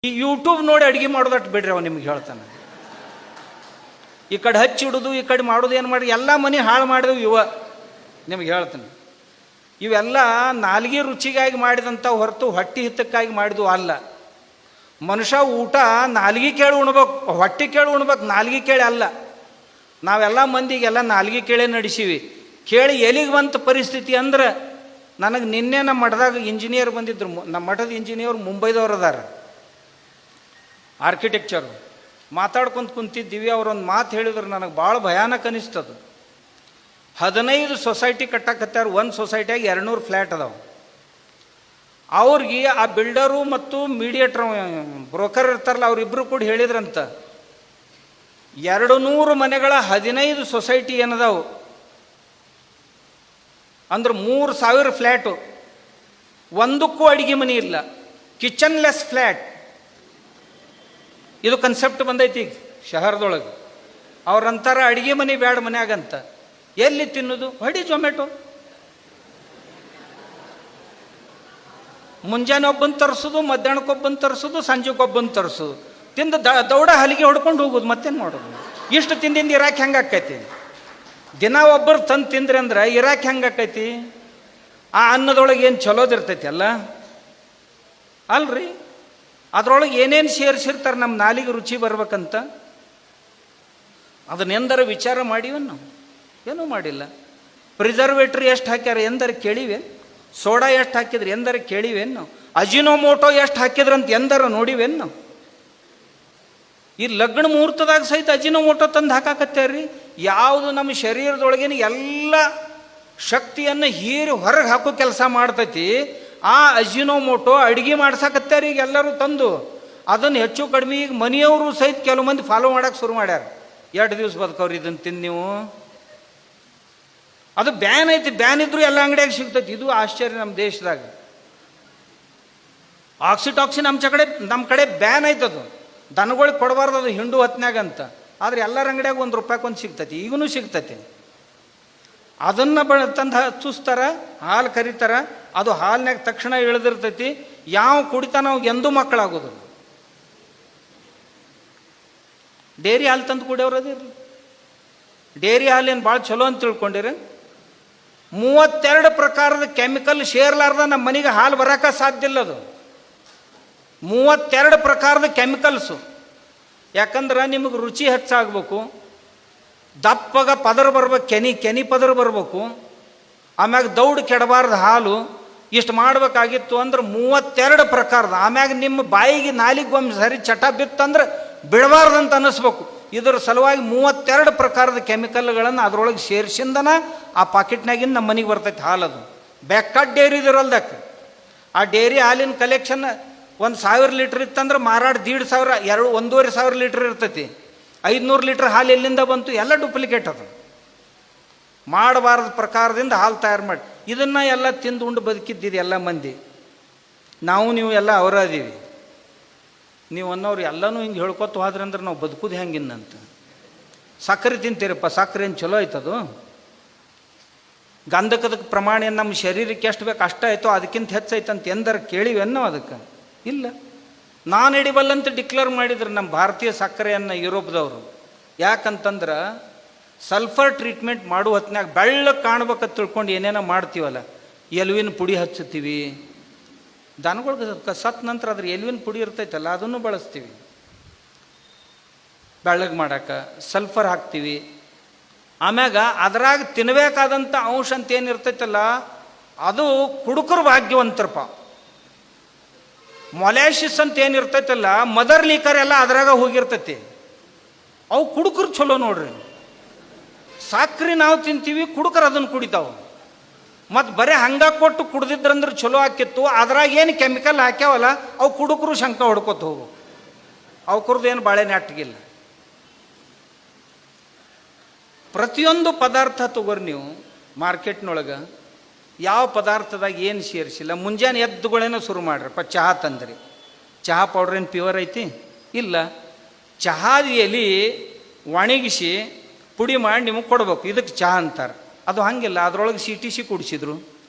ಈ ಯೂಟ್ಯೂಬ್ ನೋಡಿ ಅಡುಗೆ ಮಾಡೋದಟ್ಟು ಬಿಡ್ರಿ ಅವ ನಿಮ್ಗೆ ಹೇಳ್ತಾನೆ. ಈ ಕಡೆ ಹಚ್ಚಿಡುದು ಈ ಕಡೆ ಮಾಡೋದು ಏನು ಮಾಡಿ ಎಲ್ಲ ಮನೆ ಹಾಳು ಮಾಡಿದವು ಇವ ನಿಮ್ಗೆ ಹೇಳ್ತಾನೆ. ಇವೆಲ್ಲ ನಾಲ್ಗೆ ರುಚಿಗಾಗಿ ಮಾಡಿದಂಥ ಹೊರತು ಹೊಟ್ಟೆ ಹಿತಕ್ಕಾಗಿ ಮಾಡಿದ್ವು ಅಲ್ಲ. ಮನುಷ್ಯ ಊಟ ನಾಲ್ಗೆ ಕೇಳಿ ಉಣ್ಬೇಕು, ಹೊಟ್ಟೆ ಕೇಳಿ ಉಣ್ಬೇಕು, ನಾಲ್ಗೆ ಕೇಳಿ ಅಲ್ಲ. ನಾವೆಲ್ಲ ಮಂದಿಗೆಲ್ಲ ನಾಲ್ಗೆ ಕೇಳೇ ನಡೆಸೀವಿ. ಕೇಳಿ ಎಲ್ಲಿಗೆ ಬಂತ ಪರಿಸ್ಥಿತಿ ಅಂದ್ರೆ, ನನಗೆ ನಿನ್ನೆ ನಮ್ಮ ಮಠದಾಗ ಇಂಜಿನಿಯರ್ ಬಂದಿದ್ರು. ನಮ್ಮ ಮಠದ ಇಂಜಿನಿಯರ್ ಮುಂಬೈದವ್ರು ಅದಾರ, ಆರ್ಕಿಟೆಕ್ಚರು. ಮಾತಾಡ್ಕೊಂಡು ಕುಂತಿದ್ದೀವಿ. ಅವ್ರೊಂದು ಮಾತು ಹೇಳಿದ್ರು, ನನಗೆ ಭಾಳ ಭಯಾನಕ ಅನಿಸ್ತದು. 15 ಸೊಸೈಟಿ ಕಟ್ಟಕತ್ತಾರ. ಒಂದು ಸೊಸೈಟಿಯಾಗಿ 200 ಫ್ಲ್ಯಾಟ್ ಅದಾವೆ. ಅವ್ರಿಗೆ ಆ ಬಿಲ್ಡರು ಮತ್ತು ಮೀಡಿಯೇಟ್ರ್ ಬ್ರೋಕರ್ ಇರ್ತಾರಲ್ಲ, ಅವರಿಬ್ಬರು ಕೂಡ ಹೇಳಿದ್ರಂತ, 200 ಮನೆಗಳ 15 ಸೊಸೈಟಿ ಏನದಾವು ಅಂದ್ರೆ 3000 ಫ್ಲ್ಯಾಟು, ಒಂದಕ್ಕೂ ಅಡಿಗೆ ಮನೆ ಇಲ್ಲ, ಕಿಚನ್ಲೆಸ್ ಫ್ಲ್ಯಾಟ್. ಇದು ಕನ್ಸೆಪ್ಟ್ ಬಂದೈತಿ ಈಗ ಶಹರದೊಳಗೆ. ಅವ್ರಂತಾರ ಅಡಿಗೆ ಮನೆ ಬ್ಯಾಡ ಮನ್ಯಾಗಂತ. ಎಲ್ಲಿ ತಿನ್ನೋದು? ಹೊಡಿ ಜೊಮ್ಯಾಟೊ. ಮುಂಜಾನೆ ಒಬ್ಬನ ತರಿಸೋದು, ಮಧ್ಯಾಹ್ನಕ್ಕೊಬ್ಬನ ತರಿಸೋದು, ಸಂಜೆಗೊಬ್ಬನ ತರಿಸೋದು, ತಿಂದು ದೌಡ ಹಲಿಗೆ ಹೊಡ್ಕೊಂಡು ಹೋಗೋದು. ಮತ್ತೇನು ಮಾಡೋದು? ಇಷ್ಟು ತಿಂದಿಂದ ಇರಾಕ್ ಹೆಂಗೆ ಆಕೈತಿ? ದಿನ ಒಬ್ಬರು ತಂದು ತಿಂದ್ರಿ ಅಂದ್ರೆ ಇರಾಕ್ ಹೆಂಗೆ ಆಕೈತಿ? ಆ ಅನ್ನದೊಳಗೆ ಏನು ಚಲೋದಿರ್ತೈತಿ ಅಲ್ಲ ಅಲ್ರಿ? ಅದರೊಳಗೆ ಏನೇನು ಸೇರಿಸಿರ್ತಾರೆ ನಮ್ಮ ನಾಲಿಗೆ ರುಚಿ ಬರ್ಬೇಕಂತ. ಅದನ್ನೆಂದರೆ ವಿಚಾರ ಮಾಡಿವೆ ನಾವು? ಏನೂ ಮಾಡಿಲ್ಲ. ಪ್ರಿಸರ್ವೇಟ್ರಿ ಎಷ್ಟು ಹಾಕ್ಯಾರ ಎಂದರೆ ಕೇಳಿವೆ? ಸೋಡಾ ಎಷ್ಟು ಹಾಕಿದ್ರಿ ಎಂದರೆ ಕೇಳಿವೇನು ನಾವು? ಅಜಿನೋಮೋಟೋ ಎಷ್ಟು ಹಾಕಿದ್ರಂತ ಎಂದರ ನೋಡಿವೇನು ನಾವು? ಈ ಲಗ್ನ ಮುಹೂರ್ತದಾಗ ಸಹಿತ ಅಜಿನೋಮೋಟೋ ತಂದು ಹಾಕಾಕತ್ತೇವ್ರಿ. ಯಾವುದು ನಮ್ಮ ಶರೀರದೊಳಗಿನ ಎಲ್ಲ ಶಕ್ತಿಯನ್ನು ಹೀರಿ ಹೊರಗೆ ಹಾಕೋ ಕೆಲಸ ಮಾಡ್ತೈತಿ, ಆ ಅಜಿನೋಮೋಟೋ ಅಡುಗೆ ಮಾಡ್ಸಾಕತ್ತಾರೆ ಈಗ ಎಲ್ಲರೂ ತಂದು. ಅದನ್ನು ಹೆಚ್ಚು ಕಡಿಮೆ ಈಗ ಮನೆಯವರು ಸಹಿತ ಕೆಲವು ಮಂದಿ ಫಾಲೋ ಮಾಡೋಕೆ ಶುರು ಮಾಡ್ಯಾರ. 2 ದಿವಸ ಬದುಕವ್ರಿ ಇದನ್ನು ತಿಂದು ನೀವು. ಅದು ಬ್ಯಾನ್ ಐತಿ. ಬ್ಯಾನ್ ಇದ್ರೂ ಎಲ್ಲ ಅಂಗಡಿಯಾಗ ಸಿಗ್ತೈತಿ. ಇದು ಆಶ್ಚರ್ಯ ನಮ್ಮ ದೇಶದಾಗ. ಆಕ್ಸಿಟಾಕ್ಸಿನ್ ನಮ್ಮ ಕಡೆ ಬ್ಯಾನ್ ಐತದು. ದನಗಳಿಗೆ ಕೊಡಬಾರ್ದು, ಅದು ಹಿಂಡು ಹೊತ್ನ್ಯಾಗ ಅಂತ. ಆದರೆ ಎಲ್ಲರ ಅಂಗಡಿಯಾಗ ₹1 ಸಿಗ್ತೈತಿ, ಈಗೂ ಸಿಗ್ತೈತಿ. ಅದನ್ನು ತಂದು ಹಚ್ಚಿಸ್ತಾರ, ಹಾಲು ಕರಿತಾರ. ಅದು ಹಾಲಿನಾಗ ತಕ್ಷಣ ಇಳಿದಿರ್ತೈತಿ. ಯಾವ ಕುಡಿತಾನ ಅವಾಗ ಎಂದೂ ಮಕ್ಕಳಾಗೋದು. ಡೇರಿ ಹಾಲು ತಂದು ಕುಡಿಯೋರದಿರಲಿ. ಡೇರಿ ಹಾಲೇನು ಭಾಳ ಚಲೋ ಅಂತ ತಿಳ್ಕೊಂಡಿರಿ? 32 ಪ್ರಕಾರದ ಕೆಮಿಕಲ್ ಸೇರ್ಲಾರ್ದ ನಮ್ಮ ಮನೆಗೆ ಹಾಲು ಬರೋಕೆ ಸಾಧ್ಯ ಇಲ್ಲ. ಅದು 32 ಪ್ರಕಾರದ ಕೆಮಿಕಲ್ಸು. ಯಾಕಂದ್ರೆ ನಿಮಗೆ ರುಚಿ ಹೆಚ್ಚಾಗಬೇಕು, ದಪ್ಪಗ ಪದರ ಬರ್ಬೇಕು, ಕೆನಿ ಪದರ ಬರಬೇಕು, ಆಮ್ಯಾಗ ದೌಡ್ ಕೆಡಬಾರ್ದು ಹಾಲು. ಇಷ್ಟು ಮಾಡಬೇಕಾಗಿತ್ತು ಅಂದ್ರೆ 32 ಪ್ರಕಾರದ. ಆಮ್ಯಾಗ ನಿಮ್ಮ ಬಾಯಿಗೆ ನಾಲಿಗೊಮ್ಮೆ ಸರಿ ಚಟ ಬಿತ್ತಂದ್ರೆ ಬಿಡಬಾರ್ದಂತ ಅನ್ನಿಸ್ಬೇಕು. ಇದರ ಸಲುವಾಗಿ 32 ಪ್ರಕಾರದ ಕೆಮಿಕಲ್ಗಳನ್ನು ಅದರೊಳಗೆ ಸೇರಿಸಿಂದನ ಆ ಪಾಕೆಟ್ನಾಗಿಂದ ನಮ್ಮ ಮನೆಗೆ ಬರ್ತೈತೆ ಹಾಲದು. ಬೆಕ್ಕಟ್ಟು ಡೇರಿ ಇದಿರಲ್ದಕ್ಕೆ. ಆ ಡೇರಿ ಹಾಲಿನ ಕಲೆಕ್ಷನ್ 1000 ಲೀಟ್ರ್ ಇತ್ತಂದ್ರೆ ಮಾರಾಟ 1,500 1,500 ಲೀಟ್ರ್ ಇರ್ತೈತಿ. 500 ಲೀಟ್ರ್ ಹಾಲು ಎಲ್ಲಿಂದ ಬಂತು? ಎಲ್ಲ ಡೂಪ್ಲಿಕೇಟ್. ಅದು ಮಾಡಬಾರ್ದ ಪ್ರಕಾರದಿಂದ ಹಾಲು ತಯಾರು ಮಾಡಿ ಇದನ್ನು ಎಲ್ಲ ತಿಂದು ಉಂಡು ಬದುಕಿದ್ದಿದ್ದು ಎಲ್ಲ ಮಂದಿ. ನೀವು ಎಲ್ಲ ಅವರ ಅದೀವಿ. ನೀವು ಅನ್ನೋರು ಎಲ್ಲನೂ ಹಿಂಗೆ ಹೇಳ್ಕೊತ ಹೋದ್ರಿ ಅಂದ್ರೆ ನಾವು ಬದುಕುದು ಹೆಂಗಿನ್ನಂತ. ಸಕ್ಕರೆ ತಿಂತೀರಪ್ಪ, ಸಕ್ಕರೆ ಏನು ಚಲೋ ಆಯ್ತದು? ಗಂಧಕದ ಪ್ರಮಾಣ ಏನು ನಮ್ಮ ಶರೀರಕ್ಕೆ ಎಷ್ಟು ಬೇಕು ಅಷ್ಟ ಆಯಿತು, ಅದಕ್ಕಿಂತ ಹೆಚ್ಚೈತಂತ ಎಂದರೆ ಕೇಳಿವೆನ್ನೋ? ಅದಕ್ಕೆ ಇಲ್ಲ. ನಾನ್ ಎಡಿಬಲ್ ಅಂತ ಡಿಕ್ಲೇರ್ ಮಾಡಿದ್ರು ನಮ್ಮ ಭಾರತೀಯ ಸಕ್ಕರೆಯನ್ನು ಯುರೋಪ್ದವರು. ಯಾಕಂತಂದ್ರೆ ಸಲ್ಫರ್ ಟ್ರೀಟ್ಮೆಂಟ್ ಮಾಡುವ ಹೊತ್ತಿನಾಗ ಬೆಳ್ಳಗೆ ಕಾಣ್ಬೇಕಂತ ತಿಳ್ಕೊಂಡು ಏನೇನೋ ಮಾಡ್ತೀವಲ್ಲ, ಎಲುವಿನ ಪುಡಿ ಹಚ್ಚುತ್ತೀವಿ. ದನಗಳಿಗೆ ಸತ್ ನಂತರ ಅದ್ರ ಎಲುವಿನ ಪುಡಿ ಇರ್ತೈತಲ್ಲ ಅದನ್ನು ಬಳಸ್ತೀವಿ. ಬೆಳ್ಳಗೆ ಮಾಡೋಕೆ ಸಲ್ಫರ್ ಹಾಕ್ತೀವಿ. ಆಮ್ಯಾಗ ಅದ್ರಾಗ ತಿನ್ನಬೇಕಾದಂಥ ಅಂಶ ಅಂತ ಏನಿರ್ತೈತಲ್ಲ ಅದು ಕುಡುಕರು ಭಾಗ್ಯವಂತರಪ್ಪ. ಮೊಲ್ಯಾಸಿಸ್ ಅಂತ ಏನಿರ್ತೈತಲ್ಲ, ಮದರ್ ಲೀಕರ್ ಎಲ್ಲ ಅದ್ರಾಗ ಹೋಗಿರ್ತೈತಿ. ಅವು ಕುಡುಕರು ಚಲೋ ನೋಡ್ರಿ. ಸಕ್ರೆ ನಾವು ತಿಂತೀವಿ, ಕುಡುಕರು ಅದನ್ನು ಕುಡಿತಾವೆ. ಮತ್ತು ಬರೀ ಹಂಗೆ ಕೊಟ್ಟು ಕುಡ್ದಿದ್ರಂದ್ರೆ ಚಲೋ ಆಕಿತ್ತು. ಅದ್ರಾಗ ಏನು ಕೆಮಿಕಲ್ ಹಾಕ್ಯಾವಲ್ಲ ಅವು ಕುಡುಕರು ಶಂಕ ಹೊಡ್ಕೊತ ಹೋಗು. ಅವ್ಕರದ್ದು ಏನು ಬಾಳೆ ನೆಟ್ಟಿಗಿಲ್ಲ. ಪ್ರತಿಯೊಂದು ಪದಾರ್ಥ ತಗೋರಿ ನೀವು ಮಾರ್ಕೆಟ್ನೊಳಗೆ, ಯಾವ ಪದಾರ್ಥದಾಗ ಏನು ಸೇರಿಸಿಲ್ಲ. ಮುಂಜಾನೆ ಎದ್ದುಗಳೇನೋ ಶುರು ಮಾಡ್ರಪ್ಪ, ಚಹಾ ತಂದ್ರಿ. ಚಹಾ ಪೌಡ್ರ್ ಏನು ಪ್ಯೂರ್ ಐತಿ? ಇಲ್ಲ. ಚಹಾದ ಎಲೆ ಒಣಗಿಸಿ ಪುಡಿ ಮಾಡಿ ನಿಮಗೆ ಕೊಡ್ಬೇಕು. ಇದಕ್ಕೆ ಚಹಾ ಅಂತಾರೆ. ಅದು ಹಂಗಿಲ್ಲ. ಅದರೊಳಗೆ CTC ಕುಡಿಸಿದ್ರು,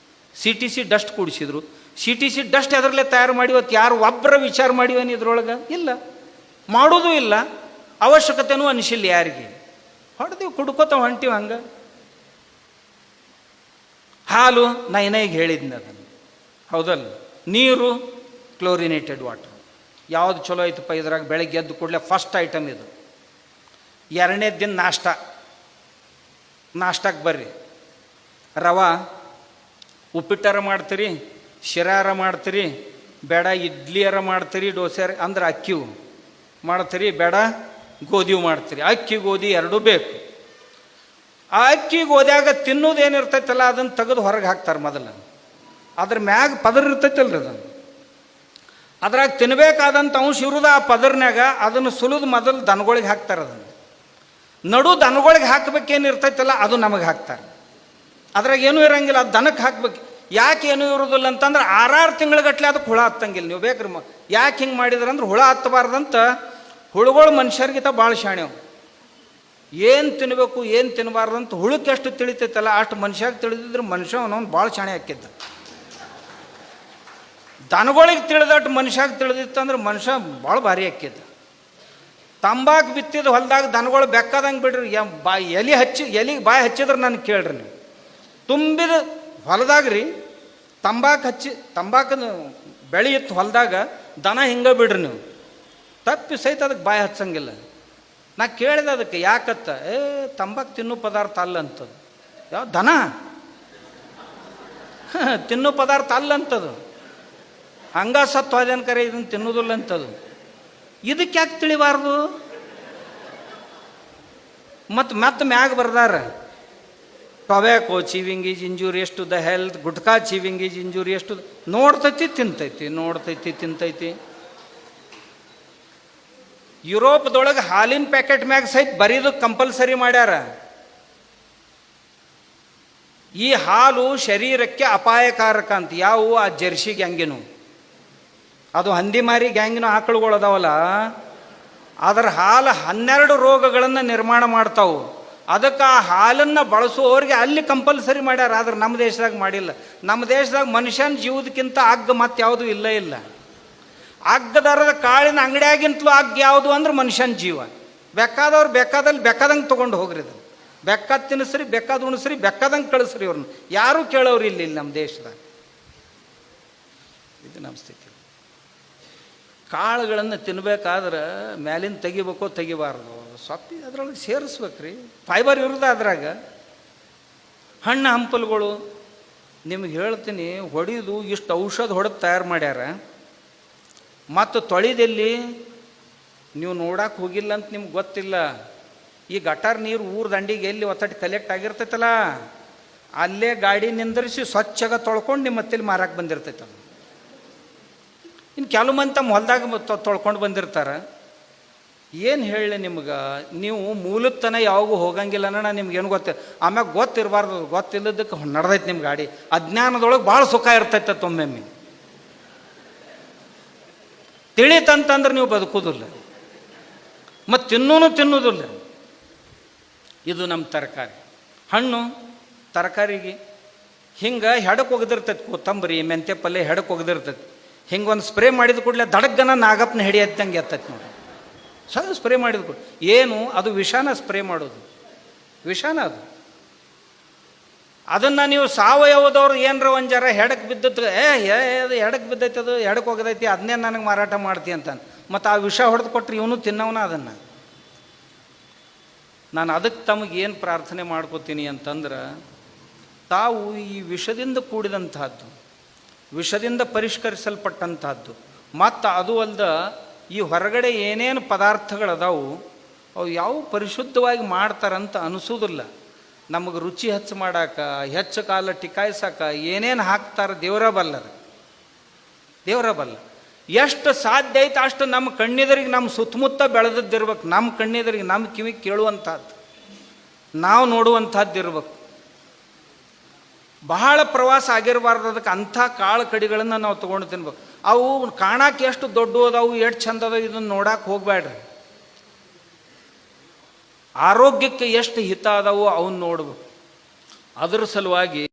CTC ಡಸ್ಟ್ ಕುಡಿಸಿದ್ರು. CTC ಡಸ್ಟ್ ಅದರಲ್ಲೇ ತಯಾರು ಮಾಡಿವತ್ತು ಯಾರು ಒಬ್ಬರ ವಿಚಾರ ಮಾಡಿವನಿ ಇದ್ರೊಳಗೆ ಇಲ್ಲ, ಮಾಡೋದು ಇಲ್ಲ, ಅವಶ್ಯಕತೆನೂ ಅನಿಸಿಲ್ಲ ಯಾರಿಗೆ. ಹೊಡೆದೀವಿ ಕುಡ್ಕೋತ ಹೊಂಟೀವಿ ಹಂಗೆ. ಹಾಲು ನೈನೈಗೆ ಹೇಳಿದ್ನಿ ಅದನ್ನು, ಹೌದಲ್ಲ. ನೀರು ಕ್ಲೋರಿನೇಟೆಡ್ ವಾಟರ್. ಯಾವುದು ಚಲೋ ಐತಪ್ಪ ಇದ್ರಾಗ? ಬೆಳಗ್ಗೆ ಎದ್ದು ಕೂಡಲೇ ಫಸ್ಟ್ ಐಟಮ್ ಇದು. ಎರಡನೇ ದಿನ ನಾಷ್ಟಕ್ಕೆ ಬರ್ರಿ. ರವಾ ಉಪ್ಪಿಟ್ಟಾರ ಮಾಡ್ತೀರಿ, ಶಿರಾರ ಮಾಡ್ತೀರಿ, ಬೇಡ ಇಡ್ಲಿಯಾರ ಮಾಡ್ತೀರಿ, ದೋಸೆಯಾರ ಅಂದ್ರೆ ಅಕ್ಕಿವು ಮಾಡ್ತೀರಿ, ಬೇಡ ಗೋಧಿವು ಮಾಡ್ತೀರಿ. ಅಕ್ಕಿ ಗೋಧಿ ಎರಡೂ ಬೇಕು. ಆ ಅಕ್ಕಿ ಗೋಧಿಯಾಗ ತಿನ್ನೋದೇನಿರ್ತೈತಲ್ಲ ಅದನ್ನು ತೆಗೆದು ಹೊರಗೆ ಹಾಕ್ತಾರೆ ಮೊದಲು. ಅದ್ರ ಮ್ಯಾಗ ಪದರ್ ಇರ್ತೈತಲ್ರಿ, ಅದನ್ನು ಅದ್ರಾಗ ತಿನ್ನಬೇಕಾದಂಥ ಅಂಶ ಇರೋದು ಆ ಪದರ್ನಾಗ. ಅದನ್ನು ಸುಲಿದು ಮೊದಲು ದನಗಳಿಗೆ ಹಾಕ್ತಾರೆ. ಅದನ್ನು ನಡು ದನಗಳಿಗೆ ಹಾಕ್ಬೇಕೇನಿರ್ತೈತಲ್ಲ ಅದು ನಮಗೆ ಹಾಕ್ತಾರೆ. ಅದ್ರಾಗ ಏನೂ ಇರಂಗಿಲ್ಲ, ಅದು ದನಕ್ಕೆ ಹಾಕ್ಬೇಕು. ಯಾಕೆ ಏನೂ ಇರೋದಿಲ್ಲ ಅಂತಂದ್ರೆ 6 ತಿಂಗಳಗಟ್ಲೆ ಅದಕ್ಕೆ ಹುಳ ಹತ್ತಂಗಿಲ್ಲ. ನೀವು ಬೇಕ್ರಿ ಯಾಕೆ ಹಿಂಗೆ ಮಾಡಿದ್ರಂದ್ರೆ ಹುಳ ಹತ್ತಬಾರ್ದಂತ. ಹುಳುಗಳು ಮನುಷ್ಯರಿಗಿಂತ ಭಾಳ ಶಾಣ್ಯವು. ಏನು ತಿನ್ನಬೇಕು ಏನು ತಿನ್ನಬಾರ್ದಂತ ಹುಳಕ್ಕೆ ಎಷ್ಟು ತಿಳಿತೈತಲ್ಲ ಅಷ್ಟು ಮನುಷ್ಯಾಗ ತಿಳಿದಿದ್ರೆ ಮನುಷ್ಯ ಅವನವ್ನು ಭಾಳ ಶಾಣೆ ಹಾಕಿದ್ದ. ದನಗಳಿಗೆ ತಿಳಿದಟ್ಟು ಮನುಷ್ಯಾಗ ತಿಳಿದಿತ್ತಂದ್ರೆ ಮನುಷ್ಯ ಭಾಳ ಭಾರಿ ಹಾಕಿದ್ದ. ತಂಬಾಕು ಬಿತ್ತಿದ ಹೊಲದಾಗ ದನಗಳು ಬೆಕ್ಕದಂಗೆ ಬಿಡ್ರಿ, ಎಲಿಗೆ ಬಾಯಿ ಹಚ್ಚಿದ್ರೆ ನನಗೆ ಕೇಳ್ರಿ. ನೀವು ತುಂಬಿದ ಹೊಲದಾಗ ರೀ ತಂಬಾಕದ ಬೆಳೆ ಇತ್ತು ಹೊಲದಾಗ, ದನ ಹಿಂಗೆ ಬಿಡ್ರಿ ನೀವು, ತಪ್ಪಿ ಸಹಿತ ಅದಕ್ಕೆ ಬಾಯಿ ಹಚ್ಚಂಗಿಲ್ಲ. ನಾ ಕೇಳಿದೆ ಅದಕ್ಕೆ ಯಾಕತ್ತ, ತಂಬಾಕು ತಿನ್ನೋ ಪದಾರ್ಥ ಅಲ್ಲ ಅಂತದು. ಯಾವ ದನ ತಿನ್ನೋ ಪದಾರ್ಥ ಅಲ್ಲ ಅಂತದು, ಹಂಗ ಸತ್ತು ಹೋದೇನು ಕರೆ, ಇದನ್ನು ತಿನ್ನೋದಿಲ್ಲ ಅಂತದು. ಇದಕ್ಕೆ ಯಾಕೆ ತಿಳಿಬಾರ್ದು? ಮತ್ತೆ ಮ್ಯಾಗ ಬರ್ದಾರ, tobacco chewing is injurious to the health, gutka chewing is injurious to ನೋಡ್ತೈತಿ ತಿಂತೈತಿ. ಯುರೋಪ್ದೊಳಗೆ ಹಾಲಿನ ಪ್ಯಾಕೆಟ್ ಮ್ಯಾಗ ಸಹಿತ ಬರೀದು ಕಂಪಲ್ಸರಿ ಮಾಡ್ಯಾರ. ಈ ಹಾಲು ಶರೀರಕ್ಕೆ ಅಪಾಯಕಾರಕ ಅಂತ. ಯಾವುವು? ಆ ಜರ್ಸಿ ಗ್ಯಾಂಗಿನು, ಅದು ಹಂದಿ ಮಾರಿ ಗ್ಯಾಂಗಿನ ಆಕಳುಗಳು ಅದಾವಲ್ಲ, ಅದರ ಹಾಲು 12 ರೋಗಗಳನ್ನು ನಿರ್ಮಾಣ ಮಾಡ್ತಾವು. ಅದಕ್ಕೆ ಆ ಹಾಲನ್ನು ಬಳಸುವವ್ರಿಗೆ ಅಲ್ಲಿ ಕಂಪಲ್ಸರಿ ಮಾಡ್ಯಾರ. ಆದ್ರೆ ನಮ್ಮ ದೇಶದಾಗ ಮಾಡಿಲ್ಲ. ನಮ್ಮ ದೇಶದಾಗ ಮನುಷ್ಯನ ಜೀವದಕ್ಕಿಂತ ಅಗ್ಗ ಮತ್ತೆ ಯಾವುದು ಇಲ್ಲ. ಅಗ್ಗದರದ ಕಾಳಿನ ಅಂಗಡಿಯಾಗಿಂತಲೂ ಅಗ್ಗ ಯಾವುದು ಅಂದ್ರೆ ಮನುಷ್ಯನ ಜೀವ. ಬೇಕಾದವ್ರು ಬೇಕಾದಲ್ಲಿ ಬೇಕಾದಂಗೆ ತೊಗೊಂಡು ಹೋಗ್ರಿ. ಅದು ಬೆಕ್ಕಾದ ತಿನ್ನಿಸ್ರಿ, ಬೇಕಾದ ಉಣಿಸ್ರಿ, ಬೇಕಾದಂಗೆ ಕಳಿಸ್ರಿ. ಅವ್ರನ್ನ ಯಾರೂ ಕೇಳೋರು ಇಲ್ಲ ನಮ್ಮ ದೇಶದಾಗ. ಇದು ನಮ್ಮ ಸ್ಥಿತಿ. ಕಾಳುಗಳನ್ನು ತಿನ್ಬೇಕಾದ್ರೆ ಮ್ಯಾಲಿನ ತೆಗಿಬಾರ್ದು, ಸೊಪ್ಪಿ ಅದ್ರೊಳಗೆ ಸೇರಿಸ್ಬೇಕ್ರಿ. ಫೈಬರ್ ಇರೋದು ಅದ್ರಾಗ. ಹಣ್ಣು ಹಂಪಲುಗಳು ನಿಮ್ಗೆ ಹೇಳ್ತೀನಿ, ಹೊಡಿದು ಇಷ್ಟು ಔಷಧ ಹೊಡೆದು ತಯಾರು ಮಾಡ್ಯಾರ. ಮತ್ತು ತೊಳಿದೆಲ್ಲಿ ನೀವು ನೋಡಕ್ಕೆ ಹೋಗಿಲ್ಲ ಅಂತ ನಿಮ್ಗೆ ಗೊತ್ತಿಲ್ಲ. ಈ ಗಟಾರ್ ನೀರು ಊರ ದಂಡಿಗೆ ಎಲ್ಲಿ ಒತ್ತಟ್ಟು ಕಲೆಕ್ಟ್ ಆಗಿರ್ತೈತಲ್ಲ, ಅಲ್ಲೇ ಗಾಡಿ ನಿಂದಿರಿಸಿ ಸ್ವಚ್ಛಗ ತೊಳ್ಕೊಂಡು ನಿಮ್ಮ ಮತ್ತಲ್ಲಿ ಮಾರಕ್ಕೆ ಬಂದಿರ್ತೈತೆ. ಅದು ಇನ್ನು ಕೆಲವು ಮಂದಿ ತಮ್ಮ ಹೊಲದಾಗ ತೊಳ್ಕೊಂಡು ಬಂದಿರ್ತಾರೆ. ಏನು ಹೇಳಿ ನಿಮ್ಗೆ, ನೀವು ಮೂಲತನ ಯಾವಾಗೂ ಹೋಗಂಗಿಲ್ಲ ಅನ್ನೋಣ ನಿಮ್ಗೇನು ಆಮ್ಯಾಗ ಗೊತ್ತಿರಬಾರ್ದು. ಗೊತ್ತಿಲ್ಲದಕ್ಕೆ ನಡೆದೈತೆ ನಿಮ್ಮ ಗಾಡಿ. ಅಜ್ಞಾನದೊಳಗೆ ಭಾಳ ಸುಖ ಇರ್ತೈತೆ. ಒಮ್ಮೊಮ್ಮೆ ತಿಳಿತಂತಂದ್ರೆ ನೀವು ಬದುಕೋದಿಲ್ಲ, ಮತ್ತು ತಿನ್ನೋದಿಲ್ಲ. ಇದು ನಮ್ಮ ತರಕಾರಿ. ಹಣ್ಣು ತರಕಾರಿಗೆ ಹಿಂಗೆ ಹೆಡಕ್ಕೆ ಒಗೆದಿರ್ತೈತೆ. ಕೊತ್ತಂಬರಿ ಮೆಂತ್ಯ ಪಲ್ಯ ಹೆಡಕ್ಕೆ ಒಗೆದಿರ್ತೈತೆ. ಹಿಂಗೊಂದು ಸ್ಪ್ರೇ ಮಾಡಿದ ಕೂಡಲೇ ದಡಗ್ಗನ ನಾಗಪ್ಪನ ಹಿಡಿ ಎತ್ತಂಗೆ ಎತ್ತೈತೆ ನೋಡಿ. ಸ್ಪ್ರೇ ಮಾಡಿದ ಕೂಡ ಏನು ಅದು ವಿಷಾನ ಸ್ಪ್ರೇ ಮಾಡೋದು, ವಿಷಾನ ಅದು. ಅದನ್ನು ನೀವು ಸಾವಯವದವ್ರು ಏನರ ಒಂದು ಜರ ಹೆಡಕ್ಕೆ ಬಿದ್ದದ್ದು, ಅದು ಹೆಡಕ್ಕೆ ಬಿದ್ದೈತೆ, ಅದು ಹೆಡಕ್ಕೆ ಹೋಗದೈತಿ, ಅದನ್ನೇ ನನಗೆ ಮಾರಾಟ ಮಾಡ್ತಿ ಅಂತಾನೆ. ಮತ್ತು ಆ ವಿಷ ಹೊಡೆದು ಕೊಟ್ಟರೆ ಇವನು ತಿನ್ನವನ ಅದನ್ನು. ನಾನು ಅದಕ್ಕೆ ತಮಗೇನು ಪ್ರಾರ್ಥನೆ ಮಾಡ್ಕೋತೀನಿ ಅಂತಂದ್ರೆ, ತಾವು ಈ ವಿಷದಿಂದ ಕೂಡಿದಂತಹದ್ದು, ವಿಷದಿಂದ ಪರಿಷ್ಕರಿಸಲ್ಪಟ್ಟಂತಹದ್ದು, ಮತ್ತು ಅದು ಅಲ್ದ ಈ ಹೊರಗಡೆ ಏನೇನು ಪದಾರ್ಥಗಳದಾವು ಅವು ಯಾವ ಪರಿಶುದ್ಧವಾಗಿ ಮಾಡ್ತಾರಂತ ಅನಿಸೋದಿಲ್ಲ. ನಮಗೆ ರುಚಿ ಹೆಚ್ಚು ಮಾಡೋಕೆ, ಹೆಚ್ಚು ಕಾಲ ಟಿಕಾಯಿಸೋಕೆ ಏನೇನು ಹಾಕ್ತಾರೆ ದೇವರ ಬಲ್ಲ. ಎಷ್ಟು ಸಾಧ್ಯ ಐತೆ ಅಷ್ಟು ನಮ್ಮ ಕಣ್ಣೆದುರಿಗೆ, ನಮ್ಮ ಸುತ್ತಮುತ್ತ ಬೆಳೆದದ್ದಿರ್ಬೇಕು. ನಮ್ಮ ಕಣ್ಣೆದುರಿಗೆ, ನಮ್ಮ ಕಿವಿಗೆ ಕೇಳುವಂಥದ್ದು, ನಾವು ನೋಡುವಂಥದ್ದು ಇರ್ಬೇಕು. ಬಹಳ ಪ್ರವಾಸ ಆಗಿರಬಾರ್ದು. ಅದಕ್ಕೆ ಅಂಥ ಕಾಳು ಕಡಿಗಳನ್ನು ನಾವು ತೊಗೊಂಡು ತಿನ್ಬೇಕು. ಅವು ಕಾಣಕ್ಕೆ ಎಷ್ಟು ದೊಡ್ಡ ಅದಾವು, ಎಷ್ಟು ಚಂದ ಅದಾವು, ಇದನ್ನು ನೋಡಕ್ಕೆ ಹೋಗಬೇಡ್ರಿ. ಆರೋಗ್ಯಕ್ಕೆ ಎಷ್ಟು ಹಿತ ಅದಾವು ಅವನ್ನ ನೋಡ್ಬೇಕು. ಅದರ ಸಲುವಾಗಿ